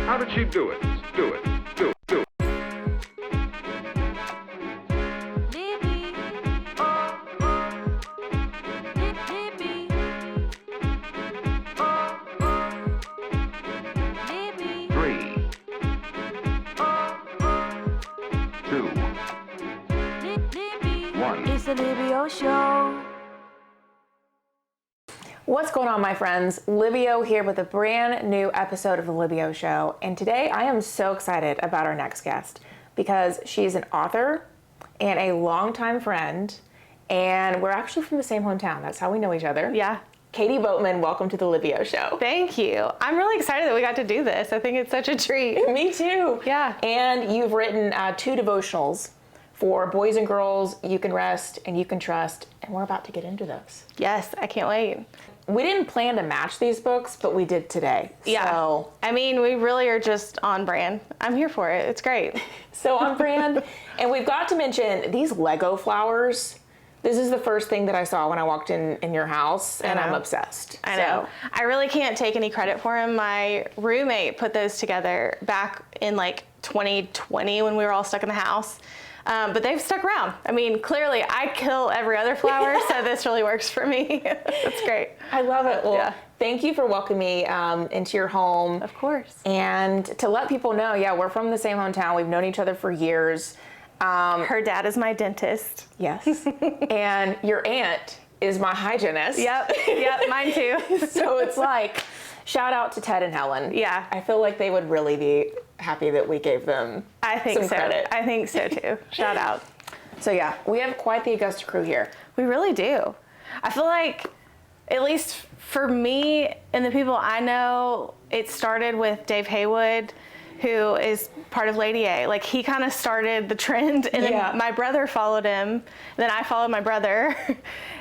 How did she do it? Do it. Do it. Do it. Libby. Oh, oh. Libby. Oh, oh. Libby. 3, Oh, oh. 2, Libby. 1. It's the Libby Show. What's going on, my friends? Libby here with a brand new episode of the Libby Show. And today I am so excited about our next guest because she's an author and a longtime friend, and we're actually from the same hometown. That's how we know each other. Yeah. Katy Boatman, welcome to the Libby Show. Thank you. I'm really excited that we got to do this. I think it's such a treat. Me too. Yeah. And you've written 2 devotionals for boys and girls, You Can Rest and You Can Trust, and we're about to get into those. Yes, I can't wait. We didn't plan to match these books, but we did today. Yeah. So, I mean, we really are just on brand. I'm here for it. It's great. so on brand. And we've got to mention these Lego flowers. This is the first thing that I saw when I walked in your house, and I'm obsessed. I know. I really can't take any credit for them. My roommate put those together back in like 2020 when we were all stuck in the house. But they've stuck around. I mean, clearly I kill every other flower, so this really works for me. It's great. I love it. Well, Yeah. Thank you for welcoming me into your home. Of course. And to let people know, yeah, we're from the same hometown. We've known each other for years. Her dad is my dentist. Yes. And your aunt is my hygienist. Yep, mine too. So it's like, shout out to Ted and Helen. Yeah. I feel like they would really be happy that we gave them I think some so. credit. I think so too. Shout out. So yeah, we have quite the Augusta crew here. We really do. I feel like, at least for me and the people I know, it started with Dave Haywood, who is part of Lady A. Like, he kind of started the trend, and Yeah. then my brother followed him, then I followed my brother,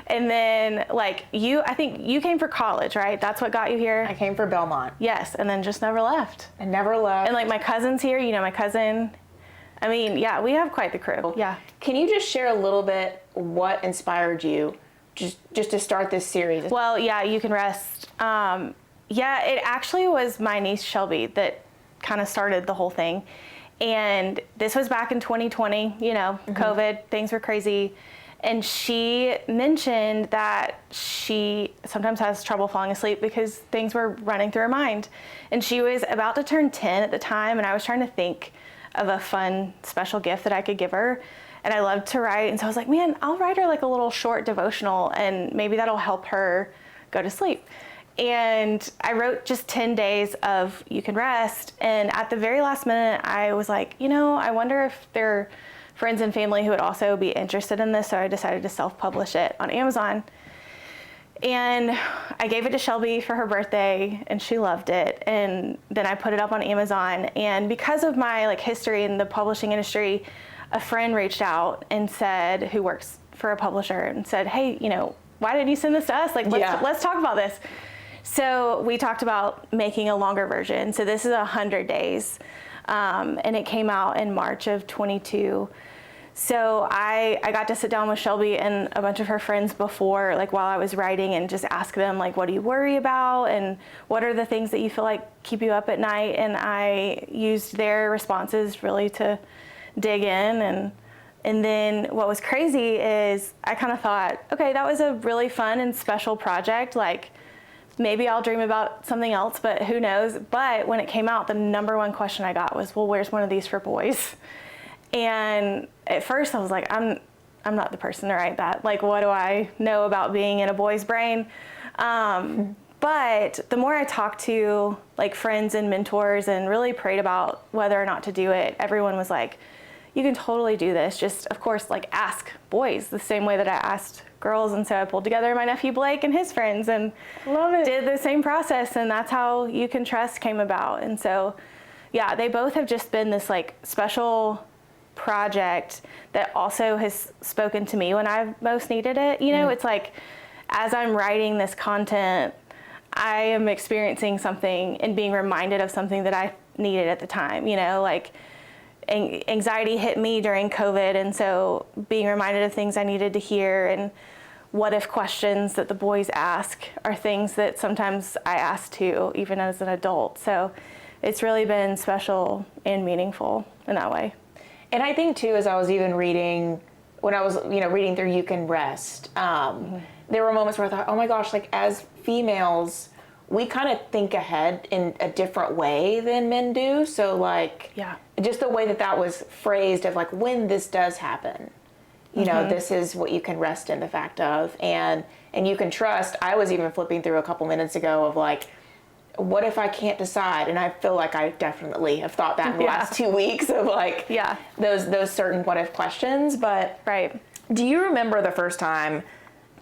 and then like I think you came for college, right? That's what got you here? I came for Belmont Yes, and then just never left. and never left. And like my cousin's here, you know, my cousin. I mean, yeah, we have quite the crew. Yeah. Can you just share a little bit what inspired you just to start this series? Well, yeah, You Can Rest. Yeah, it actually was my niece Shelby that kind of started the whole thing. And this was back in 2020, you know, COVID, things were crazy. And she mentioned that she sometimes has trouble falling asleep because things were running through her mind. And she was about to turn 10 at the time, and I was trying to think of a fun, special gift that I could give her. And I loved to write, and so I was like, man, I'll write her like a little short devotional, and maybe that'll help her go to sleep. And I wrote just 10 days of You Can Rest, and at the very last minute, I was like, you know, I wonder if there are friends and family who would also be interested in this, so I decided to self-publish it on Amazon. And I gave it to Shelby for her birthday, and she loved it. And then I put it up on Amazon, and because of my like history in the publishing industry, a friend reached out and said, who works for a publisher, and said, hey, you know, why didn't you send this to us? Like, let's talk about this. So we talked about making a longer version. So this is 100 days, and it came out in March of 22. So I got to sit down with Shelby and a bunch of her friends before, like while I was writing, and just ask them, like, what do you worry about? And what are the things that you feel like keep you up at night? And I used their responses really to dig in. And then what was crazy is I kind of thought, okay, that was a really fun and special project. Like, maybe I'll dream about something else, but who knows? But when it came out, the number one question I got was, well, where's one of these for boys? And at first I was like, I'm not the person to write that. Like, what do I know about being in a boy's brain? But the more I talked to like friends and mentors and really prayed about whether or not to do it, everyone was like, you can totally do this. Just, of course, like ask boys the same way that I asked girls. And so I pulled together my nephew Blake and his friends and did the same process. And that's how You Can Trust came about. And so, yeah, they both have just been this like special project that also has spoken to me when I've most needed it. You know, it's like, as I'm writing this content, I am experiencing something and being reminded of something that I needed at the time, you know, like anxiety hit me during COVID. And so being reminded of things I needed to hear and what if questions that the boys ask are things that sometimes I ask too, even as an adult. So it's really been special and meaningful in that way. And I think too, as I was even reading, when I was, reading through You Can Rest, there were moments where I thought, oh my gosh, like as females, we kind of think ahead in a different way than men do. So like, just the way that was phrased of like, when this does happen, this is what you can rest in the fact of, and you can trust. I was even flipping through a couple minutes ago of like, what if I can't decide? And I feel like I definitely have thought that in the last 2 weeks of like, those certain what if questions. But do you remember the first time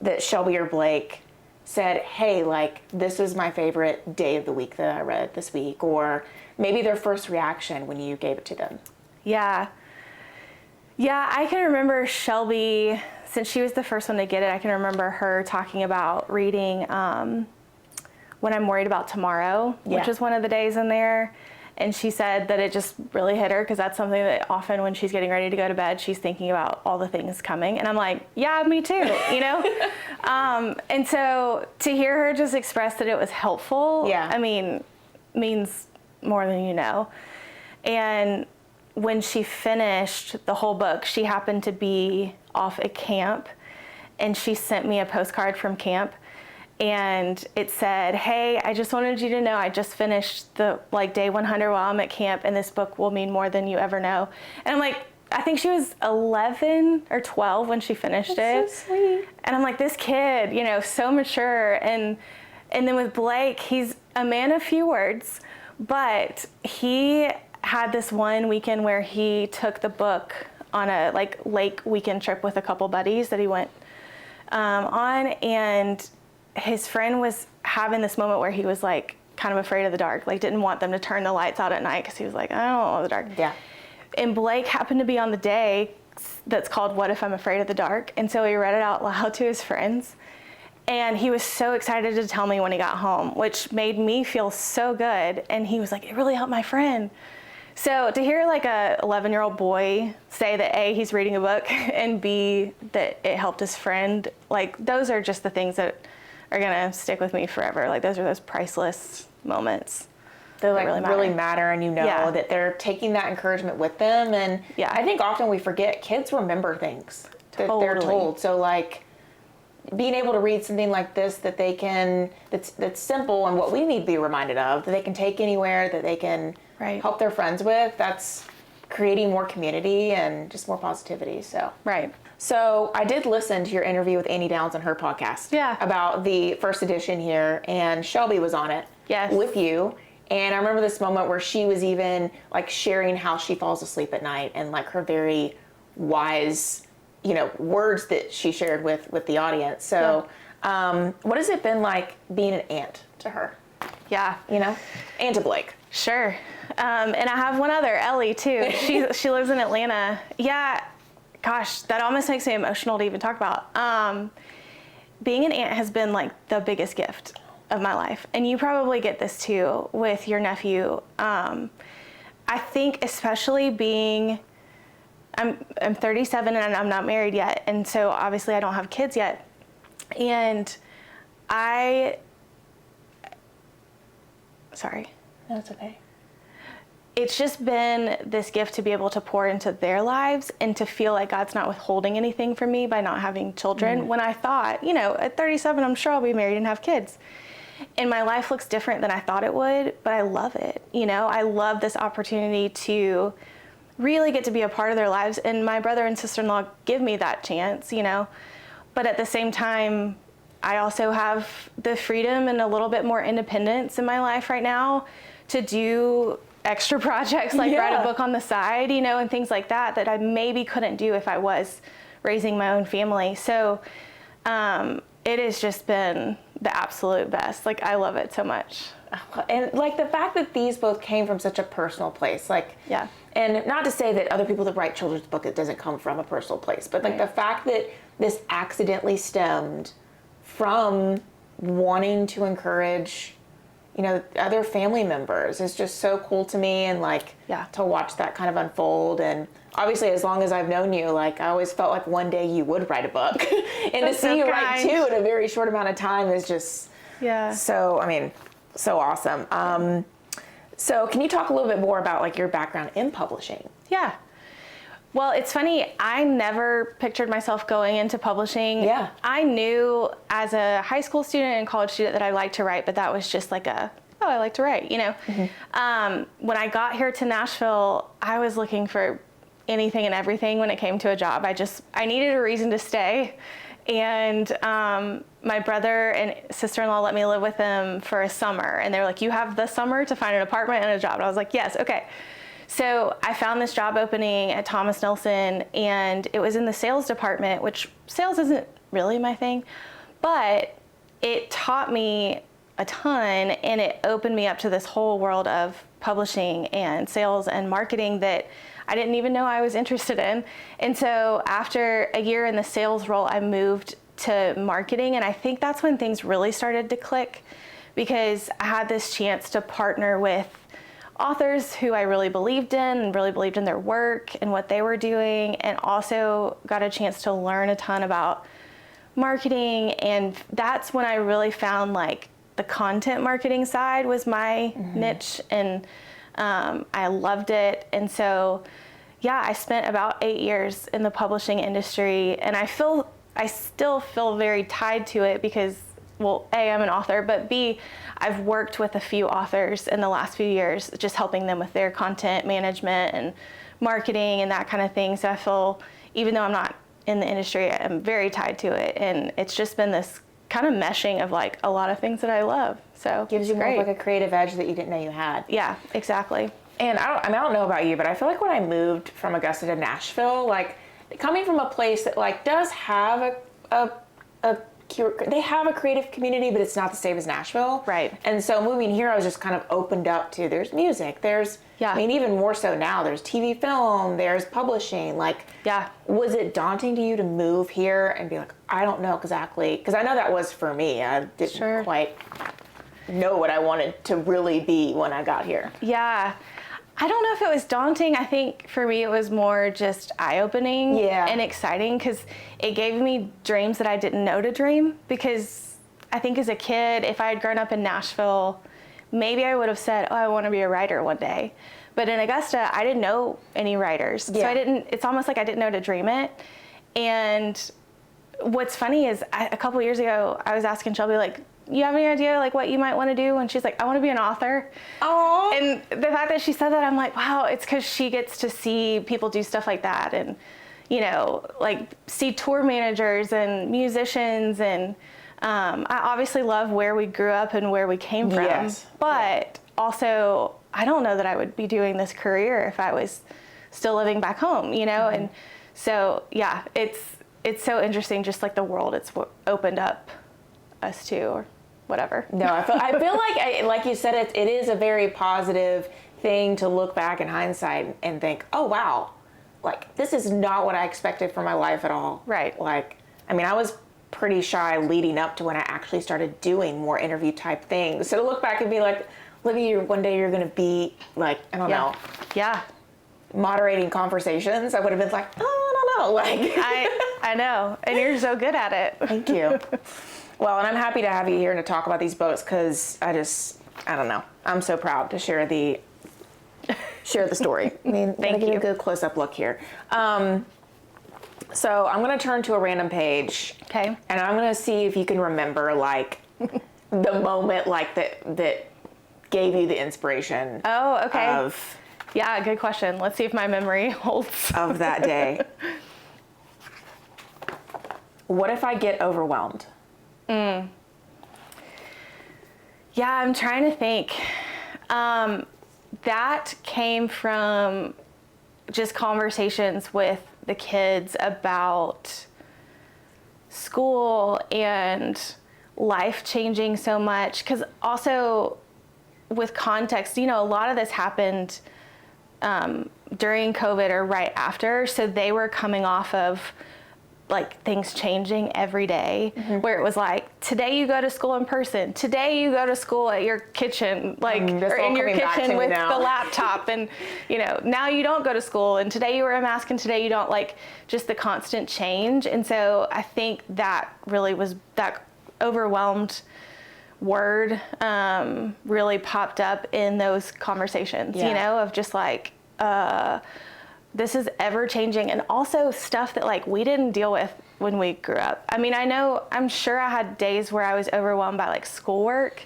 that Shelby or Blake said, hey, like, this was my favorite day of the week that I read this week, or maybe their first reaction when you gave it to them? Yeah, I can remember Shelby, since she was the first one to get it, I can remember her talking about reading When I'm Worried About Tomorrow, which is one of the days in there. And she said that it just really hit her because that's something that often when she's getting ready to go to bed, she's thinking about all the things coming. And I'm like, yeah, me too, And so to hear her just express that it was helpful, I mean, means more than you know. And when she finished the whole book, she happened to be off at camp, and she sent me a postcard from camp. And it said, hey, I just wanted you to know I just finished the day 100 while I'm at camp, and this book will mean more than you ever know. And I'm like, I think she was 11 or 12 when she finished it. So sweet. And I'm like, this kid, so mature. And then with Blake, he's a man of few words, but he had this one weekend where he took the book on a lake weekend trip with a couple buddies that he went on, and his friend was having this moment where he was kind of afraid of the dark, didn't want them to turn the lights out at night because he was like, I don't want the dark. Yeah. And Blake happened to be on the day that's called What If I'm Afraid of the Dark? And so he read it out loud to his friends. And he was so excited to tell me when he got home, which made me feel so good. And he was like, it really helped my friend. So to hear a 11-year-old boy say that A, he's reading a book, and B, that it helped his friend, those are just the things that are gonna stick with me forever. Those are those priceless moments. They really matter, and that they're taking that encouragement with them. And I think often we forget kids remember things that they're told. So being able to read something like this that they can, that's simple and what we need to be reminded of, that they can take anywhere, that they can help their friends with, that's creating more community and just more positivity. So I did listen to your interview with Annie Downs on her podcast about the first edition here, and Shelby was on it with you. And I remember this moment where she was even sharing how she falls asleep at night, and her very wise, words that she shared with the audience. So what has it been like being an aunt to her? Yeah. And to Blake. Sure. And I have one other, Ellie, too. She lives in Atlanta. Yeah. Gosh, that almost makes me emotional to even talk about. Being an aunt has been the biggest gift of my life. And you probably get this too with your nephew. I think especially I'm 37 and I'm not married yet. And so obviously I don't have kids yet. And sorry. No, it's okay. It's just been this gift to be able to pour into their lives and to feel like God's not withholding anything from me by not having children. When I thought, at 37, I'm sure I'll be married and have kids. And my life looks different than I thought it would, but I love it. I love this opportunity to really get to be a part of their lives. And my brother and sister-in-law give me that chance, But at the same time, I also have the freedom and a little bit more independence in my life right now to do extra projects write a book on the side, and things like that I maybe couldn't do if I was raising my own family. So it has just been the absolute best. I love it so much. And the fact that these both came from such a personal place, and not to say that other people that write children's book, it doesn't come from a personal place, but the fact that this accidentally stemmed from wanting to encourage other family members is just so cool to me, and to watch that kind of unfold. And obviously, as long as I've known you, I always felt like one day you would write a book, and to see you write two in a very short amount of time is just so awesome. So can you talk a little bit more about like your background in publishing? Yeah. Well, it's funny. I never pictured myself going into publishing. Yeah. I knew as a high school student and college student that I liked to write, but that was just like I like to write, you know. When I got here to Nashville, I was looking for anything and everything when it came to a job. I needed a reason to stay. And my brother and sister-in-law let me live with them for a summer. And they were like, you have the summer to find an apartment and a job. And I was like, yes, okay. So I found this job opening at Thomas Nelson, and it was in the sales department, which sales isn't really my thing, but it taught me a ton, and it opened me up to this whole world of publishing and sales and marketing that I didn't even know I was interested in. And so after a year in the sales role, I moved to marketing, and I think that's when things really started to click, because I had this chance to partner with authors who I really believed in and really believed in their work and what they were doing, and also got a chance to learn a ton about marketing. And that's when I really found like the content marketing side was my niche, and I loved it. And so, yeah, I spent about 8 years in the publishing industry, and I still feel very tied to it because, well, A, I'm an author, but B, I've worked with a few authors in the last few years, just helping them with their content management and marketing and that kind of thing. So I feel, even though I'm not in the industry, I'm very tied to it. And it's just been this kind of meshing of like a lot of things that I love. So Gives you more great. of like a creative edge that you didn't know you had. Yeah, exactly. And I don't know about you, but I feel like when I moved from Augusta to Nashville, like coming from a place that like does have they have a creative community, but it's not the same as Nashville. Right. And so moving here, I was just kind of opened up to, there's music, I mean, even more so now, there's TV, film, there's publishing. Like, Yeah. was it daunting to you to move here and be like, I don't know exactly, because I know that was for me. I didn't quite know what I wanted to really be when I got here. Yeah. I don't know if it was daunting. I think for me it was more just eye-opening and exciting, because it gave me dreams that I didn't know to dream. Because I think as a kid, if I had grown up in Nashville, maybe I would have said, oh, I want to be a writer one day. But in Augusta, I didn't know any writers. So it's almost like I didn't know to dream it. And what's funny is a couple years ago, I was asking Shelby, like, you have any idea like what you might want to do? And she's like, I want to be an author. Oh. And the fact that she said that, I'm like, wow, it's because she gets to see people do stuff like that, and, you know, like see tour managers and musicians. And I obviously love where we grew up and where we came from, but also I don't know that I would be doing this career if I was still living back home, you know? And so, yeah, it's so interesting, just like the world it's opened up us to, or whatever. No, I feel like you said, it is a very positive thing to look back in hindsight and think, oh wow, like this is not what I expected for my life at all. Right. Like, I mean, I was pretty shy leading up to when I actually started doing more interview type things. So to look back and be like, Libby, one day you're going to be like, I don't know. Yeah. Moderating conversations. I would have been like, oh, I don't know. Like, I know. And you're so good at it. Thank you. Well, and I'm happy to have you here and to talk about these boats, because I don't know. I'm so proud to share the story. I mean, Thank give you. a good close-up look here. So I'm going to turn to a random page. Okay. And I'm going to see if you can remember, like, the moment, like, that gave you the inspiration. Oh, okay. Yeah, good question. Let's see if my memory holds. Of that day. What if I get overwhelmed? Yeah, I'm trying to think. That came from just conversations with the kids about school and life changing so much. Because also with context, you know, a lot of this happened during COVID or right after. So they were coming off of like things changing every day, where it was like, today you go to school in person, today you go to school at your kitchen, like, or in your kitchen with the laptop, and, you know, now you don't go to school, and today you wear a mask, and today you don't, like, just the constant change. And so I think that really that overwhelmed word really popped up in those conversations, you know, of just like, this is ever changing, and also stuff that like we didn't deal with when we grew up. I mean, I'm sure I had days where I was overwhelmed by like schoolwork,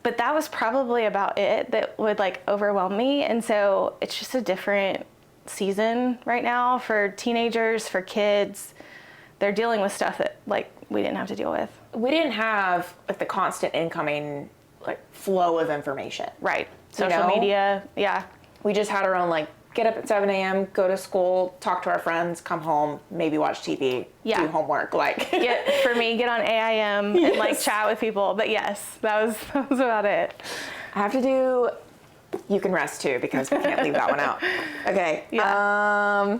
but that was probably about it that would like overwhelm me. And so it's just a different season right now for teenagers, for kids. They're dealing with stuff that like we didn't have to deal with. We didn't have like the constant incoming like flow of information. Right. Social media. Yeah. We just had our own like get up at 7 a.m., go to school, talk to our friends, come home, maybe watch TV, do homework. Like for me, get on AIM and like chat with people. But yes, that was about it. I have to do You Can Rest too, because we can't leave that one out. Okay. Yeah.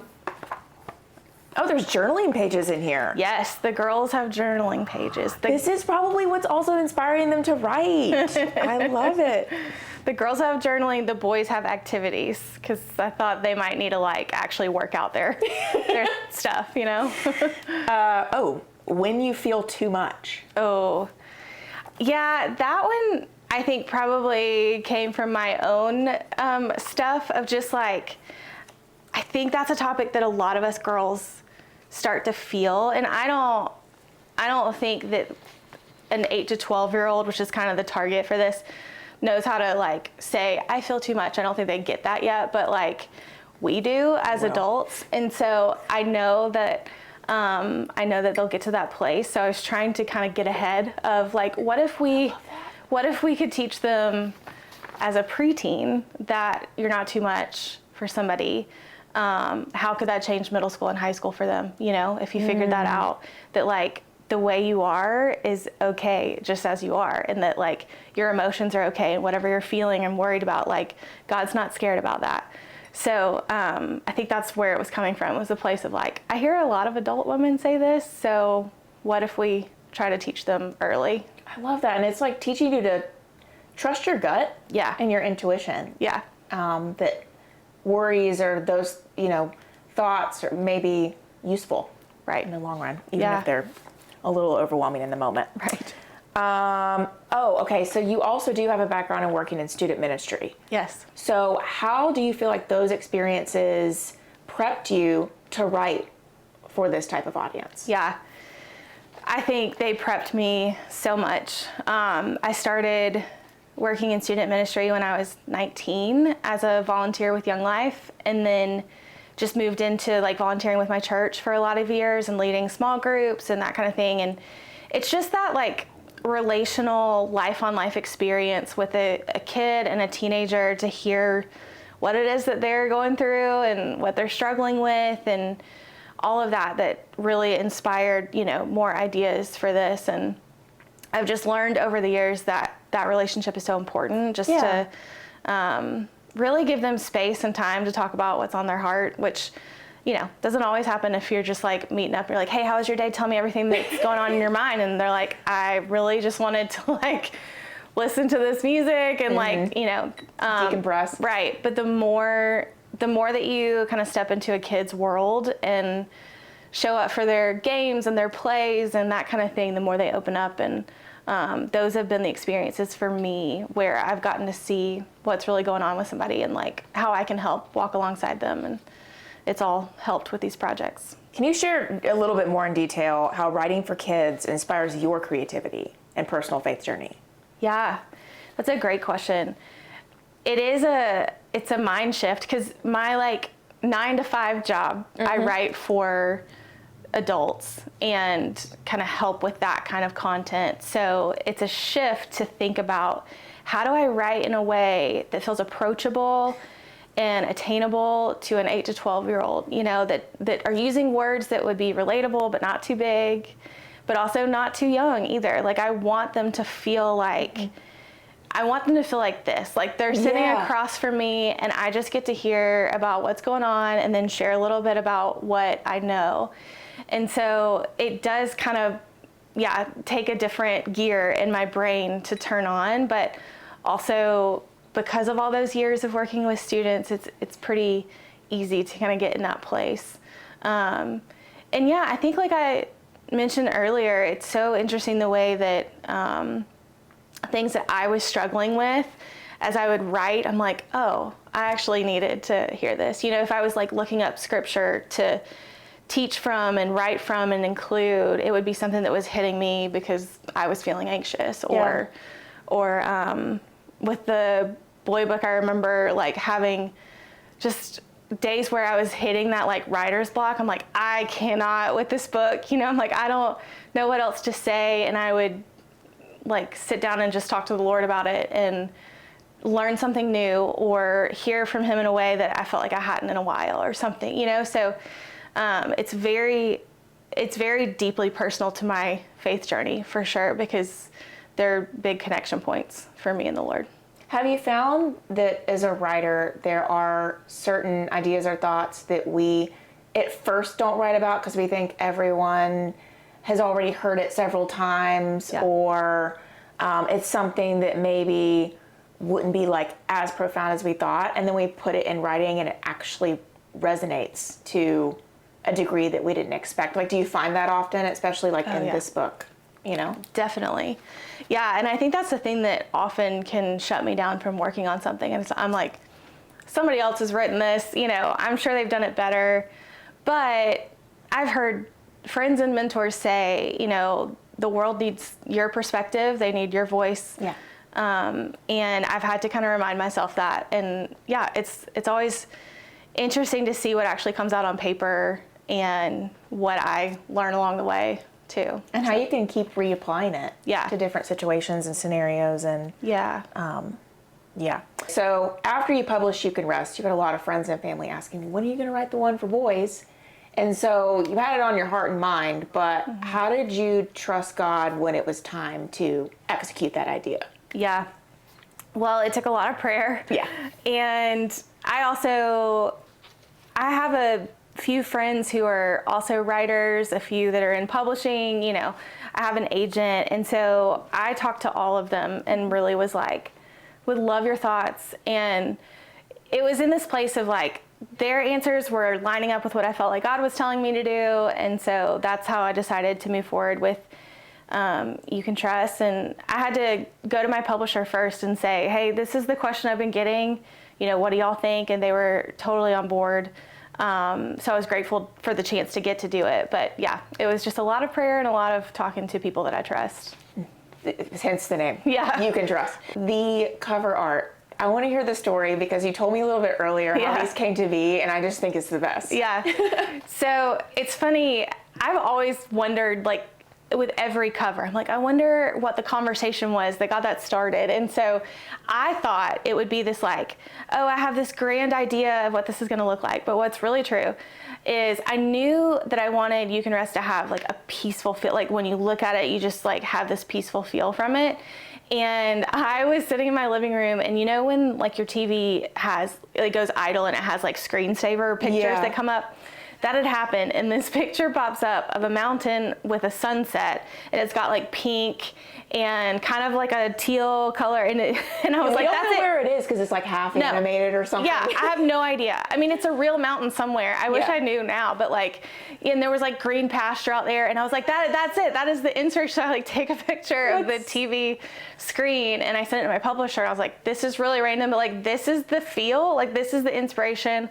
Oh, there's journaling pages in here. Yes, the girls have journaling pages. This is probably what's also inspiring them to write. I love it. The girls have journaling, the boys have activities, because I thought they might need to like actually work out their stuff, you know? When you feel too much. Oh, yeah, that one I think probably came from my own stuff of just like, I think that's a topic that a lot of us girls start to feel. And I don't think that an 8 to 12-year-old, which is kind of the target for this, knows how to like say, I feel too much. I don't think they get that yet, but like we do as adults. And so I know that they'll get to that place. So I was trying to kind of get ahead of like, what if we could teach them as a preteen that you're not too much for somebody? How could that change middle school and high school for them? You know, if you figured that out, that like the way you are is okay just as you are, and that like your emotions are okay, and whatever you're feeling and worried about, like God's not scared about that. So I think that's where it was coming from, was a place of like, I hear a lot of adult women say this, so what if we try to teach them early? I love that. And it's like teaching you to trust your gut and your intuition. Yeah. That worries or those, thoughts are maybe useful in the long run, even if they're a little overwhelming in the moment. Right. Okay. So you also do have a background in working in student ministry. Yes. So how do you feel like those experiences prepped you to write for this type of audience? Yeah. I think they prepped me so much. I started working in student ministry when I was 19 as a volunteer with Young Life, and then just moved into like volunteering with my church for a lot of years and leading small groups and that kind of thing. And it's just that like relational life on life experience with a kid and a teenager, to hear what it is that they're going through and what they're struggling with and all of that really inspired, more ideas for this. And I've just learned over the years that relationship is so important, just to really give them space and time to talk about what's on their heart, which, doesn't always happen if you're just like meeting up. You're like, hey, how was your day? Tell me everything that's going on in your mind. And they're like, I really just wanted to like listen to this music and decompress. Right. But the more that you kind of step into a kid's world and show up for their games and their plays and that kind of thing, the more they open up. And those have been the experiences for me where I've gotten to see what's really going on with somebody and like how I can help walk alongside them. And it's all helped with these projects. Can you share a little bit more in detail how writing for kids inspires your creativity and personal faith journey? Yeah, that's a great question. It's a mind shift, because my like 9 to 5 job, I write for adults and kind of help with that kind of content. So it's a shift to think about, how do I write in a way that feels approachable and attainable to an 8 to 12-year-old, that are using words that would be relatable but not too big, but also not too young either. Like I want them to feel like this, like they're sitting across from me and I just get to hear about what's going on and then share a little bit about what I know. And so it does kind of, take a different gear in my brain to turn on, but also because of all those years of working with students, it's pretty easy to kind of get in that place. I think like I mentioned earlier, it's so interesting the way that things that I was struggling with as I would write. I'm like, oh, I actually needed to hear this. If I was like looking up scripture to teach from and write from and include, it would be something that was hitting me because I was feeling anxious. Or with the boy book, I remember like having just days where I was hitting that like writer's block. I'm like, I cannot with this book. I'm like, I don't know what else to say. And I would like sit down and just talk to the Lord about it and learn something new or hear from him in a way that I felt like I hadn't in a while or something, So it's very deeply personal to my faith journey for sure, because they're big connection points for me and the Lord. Have you found that as a writer, there are certain ideas or thoughts that we at first don't write about because we think everyone has already heard it several times, or it's something that maybe wouldn't be like as profound as we thought, and then we put it in writing and it actually resonates to a degree that we didn't expect? Like, do you find that often, especially like in this book? Definitely. Yeah, and I think that's the thing that often can shut me down from working on something. And I'm like, somebody else has written this, I'm sure they've done it better. But I've heard friends and mentors say, the world needs your perspective. They need your voice. Yeah. And I've had to kind of remind myself that. And yeah, it's always interesting to see what actually comes out on paper and what I learn along the way too. And how you can keep reapplying it to different situations and scenarios. And so after you published You Can Rest, you got a lot of friends and family asking, when are you going to write the one for boys? And so you had it on your heart and mind, but how did you trust God when it was time to execute that idea? Yeah. Well, it took a lot of prayer. Yeah. And I have a few friends who are also writers, a few that are in publishing, I have an agent. And so I talked to all of them and really was like, would love your thoughts. And it was in this place of like, their answers were lining up with what I felt like God was telling me to do. And so that's how I decided to move forward with You Can Trust. And I had to go to my publisher first and say, hey, this is the question I've been getting. What do y'all think? And they were totally on board. So I was grateful for the chance to get to do it. But yeah, it was just a lot of prayer and a lot of talking to people that I trust. Hence the name. Yeah. You Can Trust. The cover art. I want to hear the story because you told me a little bit earlier how these came to be, and I just think it's the best. Yeah. So it's funny. I've always wondered, like, with every cover, I'm like, I wonder what the conversation was that got that started. And so I thought it would be this like, oh, I have this grand idea of what this is going to look like. But what's really true is I knew that I wanted You Can Rest to have like a peaceful feel. Like when you look at it, you just like have this peaceful feel from it. And I was sitting in my living room, and when like your TV it goes idle and it has like screensaver pictures that come up? That had happened, and this picture pops up of a mountain with a sunset, and it's got like pink and kind of like a teal color in it. And I was like, that's where it is because it's like half animated or something. Yeah, I have no idea. I mean, it's a real mountain somewhere. I wish I knew now, but like, and there was like green pasture out there, and I was like, that's it. That is the insert. So I like take a picture of the TV screen, and I sent it to my publisher. I was like, this is really random, but like, this is the feel. Like, this is the inspiration.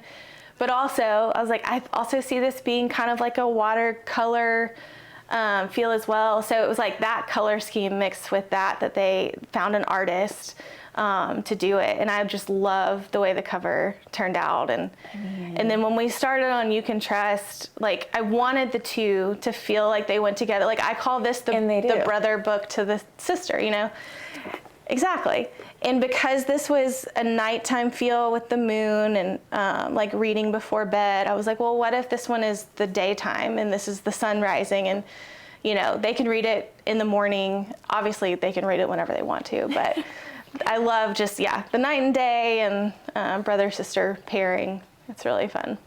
But also, I was like, I also see this being kind of like a watercolor feel as well. So it was like that color scheme mixed with that they found an artist to do it. And I just love the way the cover turned out. And then when we started on You Can Trust, like I wanted the two to feel like they went together. Like I call this the brother book to the sister, Exactly. And because this was a nighttime feel with the moon and like reading before bed, I was like, well, what if this one is the daytime and this is the sun rising, and they can read it in the morning. Obviously they can read it whenever they want to, but I love just, the night and day and brother-sister pairing. It's really fun.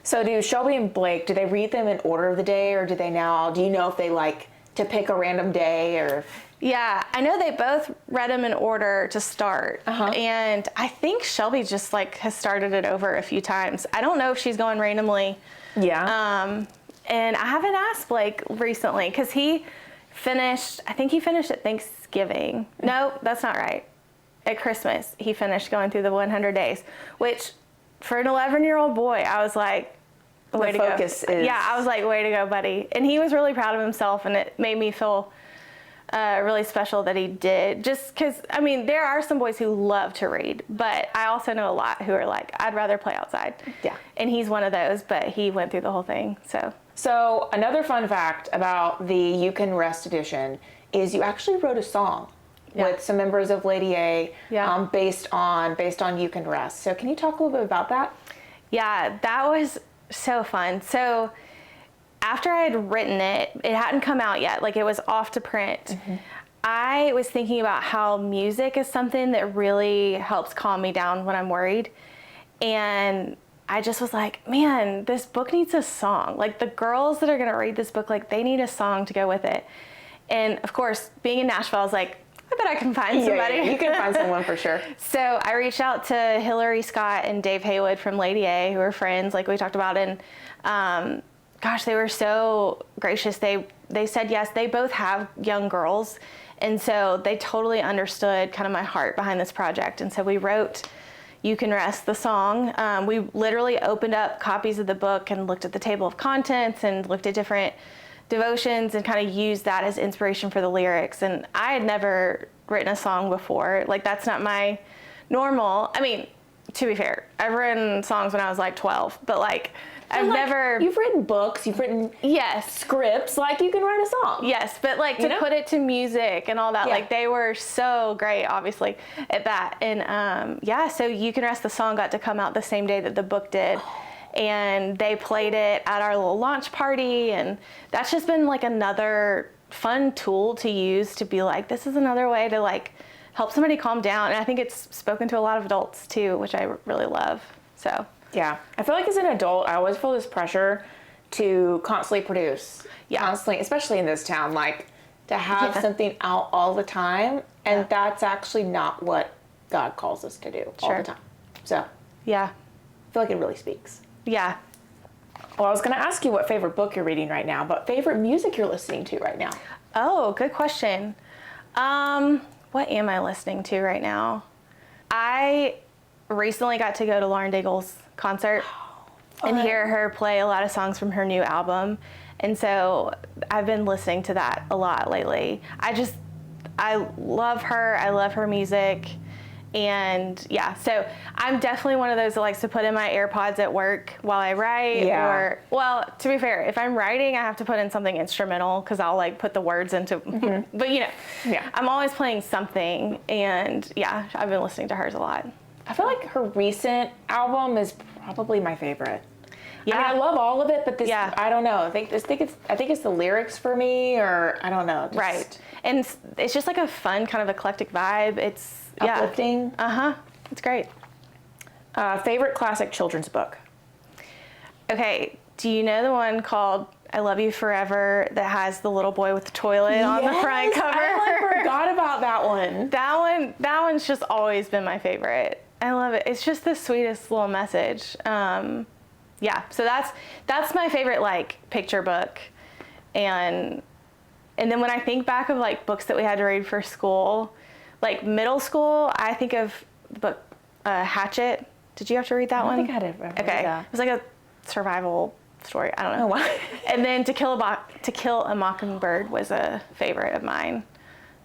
So do Shelby and Blake, do they read them in order of the day, or do you know if they like to pick a random day or? Yeah, I know they both read them in order to start. And I think Shelby just like has started it over a few times. I don't know if she's going randomly. Yeah. And I haven't asked Blake recently because he I think he finished at Thanksgiving. No, that's not right. At Christmas, he finished going through the 100 days, which for an 11-year-old boy, I was like, way to go. Yeah, I was like, way to go, buddy. And he was really proud of himself, and it made me feel really special that he did. Just because, I mean, there are some boys who love to read, but I also know a lot who are like, I'd rather play outside. Yeah. And he's one of those, but he went through the whole thing, so. So another fun fact about the You Can Rest edition is you actually wrote a song with some members of Lady A based on You Can Rest. So can you talk a little bit about that? Yeah, that was so fun. So after I had written it hadn't come out yet, like it was off to print. I was thinking about how music is something that really helps calm me down when I'm worried. And I just was like, man, this book needs a song. Like the girls that are going to read this book, like they need a song to go with it. And of course, being in Nashville, I was like, I bet I can find somebody. Yeah, you can find someone for sure. So I reached out to Hillary Scott and Dave Haywood from Lady A, who are friends, like we talked about. And gosh, they were so gracious. They said yes. They both have young girls. And so they totally understood kind of my heart behind this project. And so we wrote You Can Rest, the song. We literally opened up copies of the book and looked at the table of contents and looked at different devotions and kind of used that as inspiration for the lyrics. And I had never written a song before. Like that's not my normal. I mean, to be fair, I've written songs when I was like 12, but like I've never. You've written books, you've written scripts, like you can write a song. Yes, but like to put it to music and all that, like they were so great, obviously, at that. And so You Can Rest, the song got to come out the same day that the book did. And they played it at our little launch party, and that's just been like another fun tool to use to be like, this is another way to like help somebody calm down. And I think it's spoken to a lot of adults too, which I really love. So yeah, I feel like as an adult, I always feel this pressure to constantly produce, constantly, especially in this town, like to have something out all the time, and that's actually not what God calls us to do all the time. So yeah, I feel like it really speaks. Yeah. Well, I was going to ask you what favorite book you're reading right now, but favorite music you're listening to right now. Oh, good question. What am I listening to right now? I recently got to go to Lauren Daigle's concert and hear her play a lot of songs from her new album. And so I've been listening to that a lot lately. I love her. I love her music. And yeah, so I'm definitely one of those that likes to put in my AirPods at work while I write. Or, well, to be fair, if I'm writing, I have to put in something instrumental because I'll like put the words into, but I'm always playing something. And yeah, I've been listening to hers a lot. I feel like her recent album is probably my favorite. Yeah, I mean, I love all of it, but this, I don't know. I think it's the lyrics for me, or I don't know. Right, and it's just like a fun kind of eclectic vibe. It's uplifting. It's great. Favorite classic children's book? Okay, do you know the one called I Love You Forever that has the little boy with the toilet on the front cover? I forgot about that one. That one's just always been my favorite. I love it. It's just the sweetest little message. So that's my favorite like picture book. And then when I think back of like books that we had to read for school, like middle school, I think of the book Hatchet. Did you have to read that one? I think I did. Okay. It was like a survival story. I don't know why. And then To Kill a Mockingbird was a favorite of mine.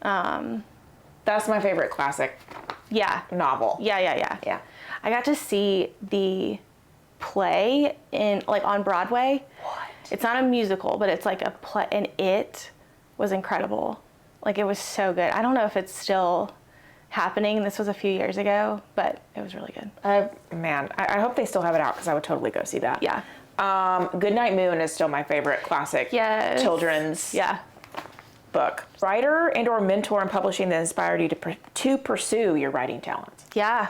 That's my favorite classic novel. Yeah. I got to see the play on Broadway. What? It's not a musical, but it's like a play, and it was incredible. Like it was so good. I don't know if it's still happening. This was a few years ago, but it was really good. I hope they still have it out because I would totally go see that. Yeah. Goodnight Moon is still my favorite classic children's book. Writer and or mentor in publishing that inspired you to pursue your writing talents? Yeah.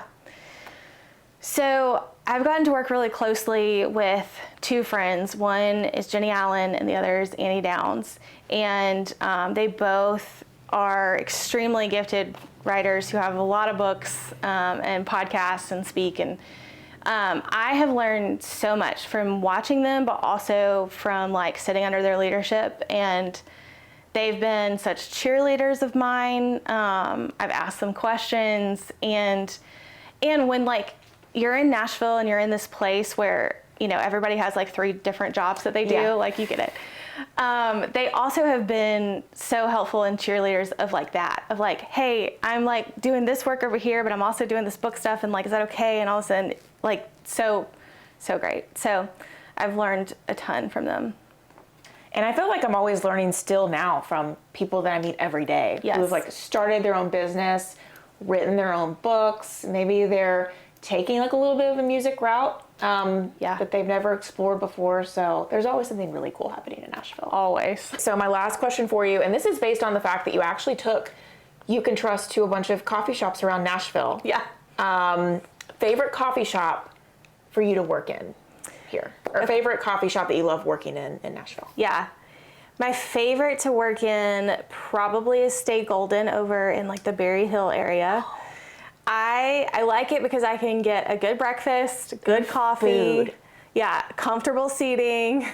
So I've gotten to work really closely with two friends. One is Jenny Allen and the other is Annie Downs. And they both are extremely gifted writers who have a lot of books and podcasts and speak. And I have learned so much from watching them, but also from like sitting under their leadership. And they've been such cheerleaders of mine. I've asked them questions, and when like you're in Nashville and you're in this place where, you know, everybody has like 3 different jobs that they do, Yeah. like you get it. They also have been so helpful and cheerleaders of like that, of like, hey, I'm like doing this work over here, but I'm also doing this book stuff, and like, is that okay? And all of a sudden, like, so great. So I've learned a ton from them. And I feel like I'm always learning still now from people that I meet every day Yes. who've like started their own business, written their own books. Maybe they're taking like a little bit of a music route that they've never explored before. So there's always something really cool happening in Nashville. Always. So my last question for you, and this is based on the fact that you actually took You Can Trust to a bunch of coffee shops around Nashville. Yeah. Favorite coffee shop for you to work in here? Or favorite coffee shop that you love working in Nashville? Yeah. My favorite to work in probably is Stay Golden over in like the Berry Hill area. I like it because I can get a good breakfast, good coffee, food. yeah, comfortable seating,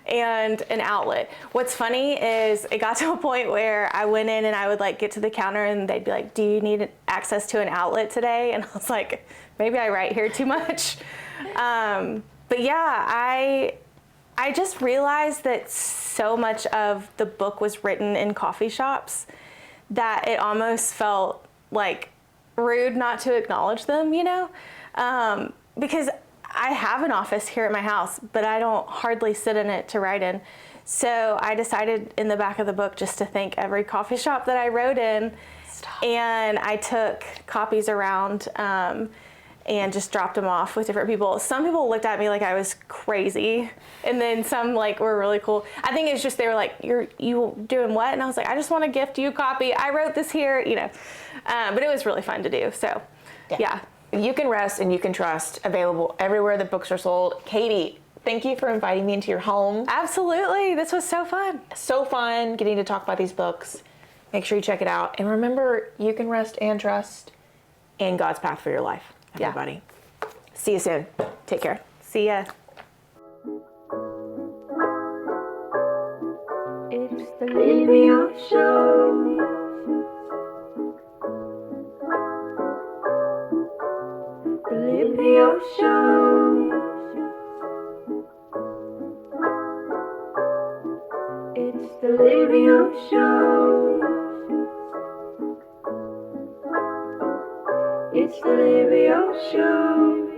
and an outlet. What's funny is it got to a point where I went in and I would like get to the counter and they'd be like, do you need access to an outlet today? And I was like, maybe I write here too much. But yeah, I just realized that so much of the book was written in coffee shops that it almost felt like rude not to acknowledge them, you know? Because I have an office here at my house, but I don't hardly sit in it to write in. So I decided in the back of the book just to thank every coffee shop that I wrote in. Stop. And I took copies around and just dropped them off with different people. Some people looked at me like I was crazy, and then some like were really cool. I think it's just they were like, you doing what? And I was like, I just want to gift you a copy. I wrote this here, you know. But it was really fun to do. So, yeah. You Can Rest and You Can Trust, available everywhere that books are sold. Katy, thank you for inviting me into your home. Absolutely. This was so fun. So fun getting to talk about these books. Make sure you check it out. And remember, you can rest and trust in God's path for your life, everybody. Yeah. See you soon. Take care. See ya. It's the Libby Show. The Libby Show. It's the Libby Show. It's the Libby Show.